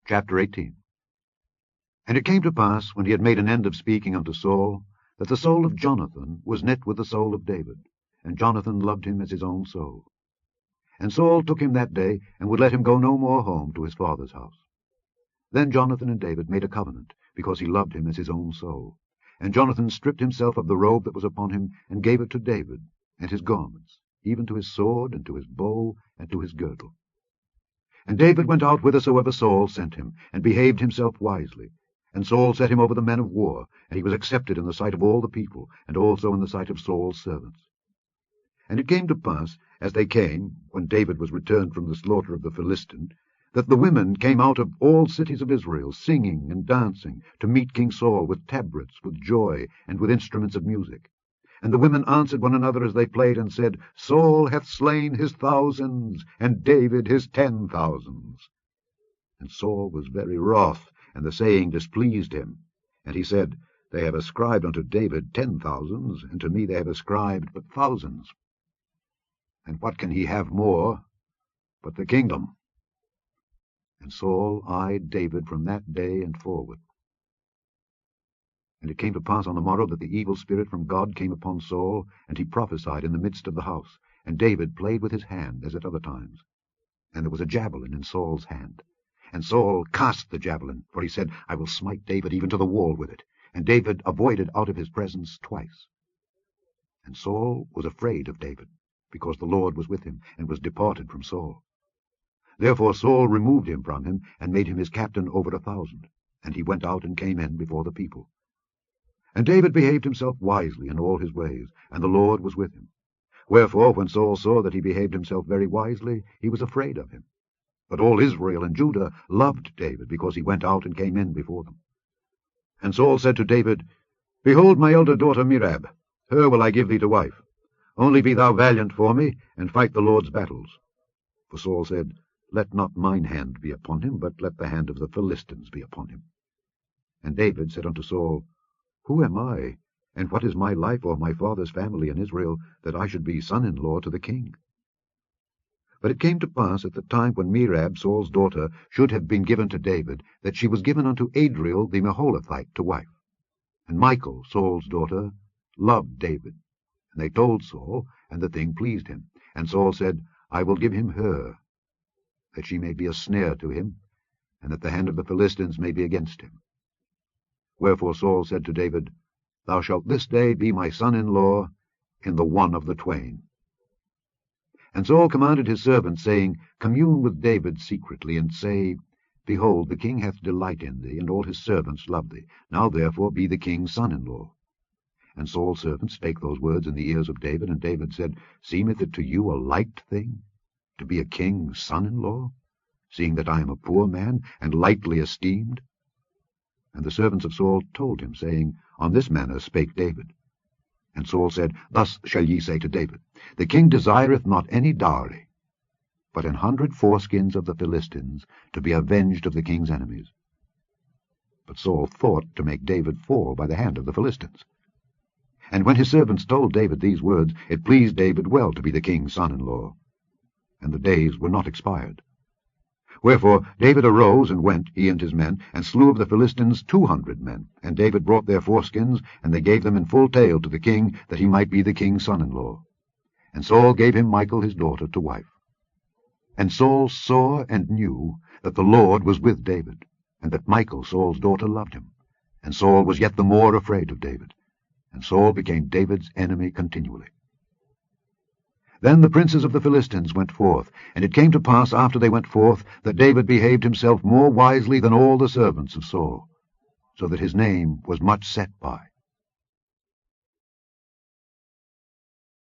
Chapter 18. And it came to pass, when he had made an end of speaking unto Saul, that the soul of Jonathan was knit with the soul of David, and Jonathan loved him as his own soul. And Saul took him that day, and would let him go no more home to his father's house. Then Jonathan and David made a covenant, because he loved him as his own soul. And Jonathan stripped himself of the robe that was upon him, and gave it to David, and his garments, even to his sword, and to his bow, and to his girdle. And David went out whithersoever Saul sent him, and behaved himself wisely. And Saul set him over the men of war, and he was accepted in the sight of all the people, and also in the sight of Saul's servants. And it came to pass, as they came, when David was returned from the slaughter of the Philistine, that the women came out of all cities of Israel, singing and dancing, to meet King Saul with tabrets, with joy, and with instruments of music. And the women answered one another as they played, and said, Saul hath slain his thousands, and David his 10,000s. And Saul was very wroth, and the saying displeased him. And he said, They have ascribed unto David 10,000s, and to me they have ascribed but thousands. And what can he have more but the kingdom? And Saul eyed David from that day and forward. And it came to pass on the morrow that the evil spirit from God came upon Saul, and he prophesied in the midst of the house. And David played with his hand, as at other times. And there was a javelin in Saul's hand. And Saul cast the javelin, for he said, I will smite David even to the wall with it. And David avoided out of his presence twice. And Saul was afraid of David, because the Lord was with him, and was departed from Saul. Therefore Saul removed him from him, and made him his captain over 1,000. And he went out and came in before the people. And David behaved himself wisely in all his ways, and the Lord was with him. Wherefore, when Saul saw that he behaved himself very wisely, he was afraid of him. But all Israel and Judah loved David, because he went out and came in before them. And Saul said to David, Behold my elder daughter Merab, her will I give thee to wife. Only be thou valiant for me, and fight the Lord's battles. For Saul said, Let not mine hand be upon him, but let the hand of the Philistines be upon him. And David said unto Saul, Who am I, and what is my life or my father's family in Israel, that I should be son-in-law to the king? But it came to pass at the time when Merab, Saul's daughter, should have been given to David, that she was given unto Adriel the Meholathite to wife. And Michal, Saul's daughter, loved David. And they told Saul, and the thing pleased him. And Saul said, I will give him her, that she may be a snare to him, and that the hand of the Philistines may be against him. Wherefore Saul said to David, Thou shalt this day be my son-in-law in the one of the twain. And Saul commanded his servants, saying, Commune with David secretly, and say, Behold, the king hath delight in thee, and all his servants love thee. Now therefore be the king's son-in-law. And Saul's servants spake those words in the ears of David, and David said, Seemeth it to you a light thing, to be a king's son-in-law, seeing that I am a poor man, and lightly esteemed? And the servants of Saul told him, saying, On this manner spake David. And Saul said, Thus shall ye say to David, The king desireth not any dowry, but 100 foreskins of the Philistines, to be avenged of the king's enemies. But Saul thought to make David fall by the hand of the Philistines. And when his servants told David these words, it pleased David well to be the king's son-in-law. And the days were not expired. Wherefore David arose and went, he and his men, and slew of the Philistines 200 men. And David brought their foreskins, and they gave them in full tale to the king, that he might be the king's son-in-law. And Saul gave him Michal his daughter to wife. And Saul saw and knew that the Lord was with David, and that Michal Saul's daughter loved him. And Saul was yet the more afraid of David. And Saul became David's enemy continually. Then the princes of the Philistines went forth, and it came to pass after they went forth, that David behaved himself more wisely than all the servants of Saul, so that his name was much set by.